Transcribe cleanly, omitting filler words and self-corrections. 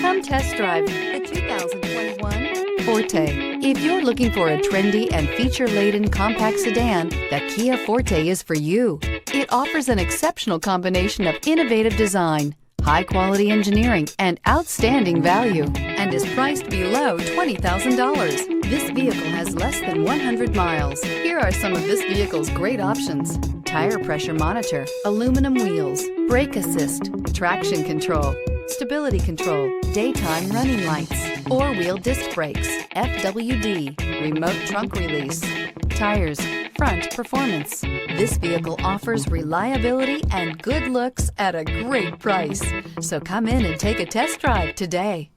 Come test drive the 2021 Forte. If you're looking for a trendy and feature-laden compact sedan, the Kia Forte is for you. It offers an exceptional combination of innovative design, high-quality engineering, and outstanding value, and is priced below $20,000. This vehicle has less than 100 miles. Here are some of this vehicle's great options: tire pressure monitor, aluminum wheels, brake assist, traction control, stability control, daytime running lights, four-wheel disc brakes, FWD, remote trunk release, tires, front performance. This vehicle offers reliability and good looks at a great price. So come in and take a test drive today.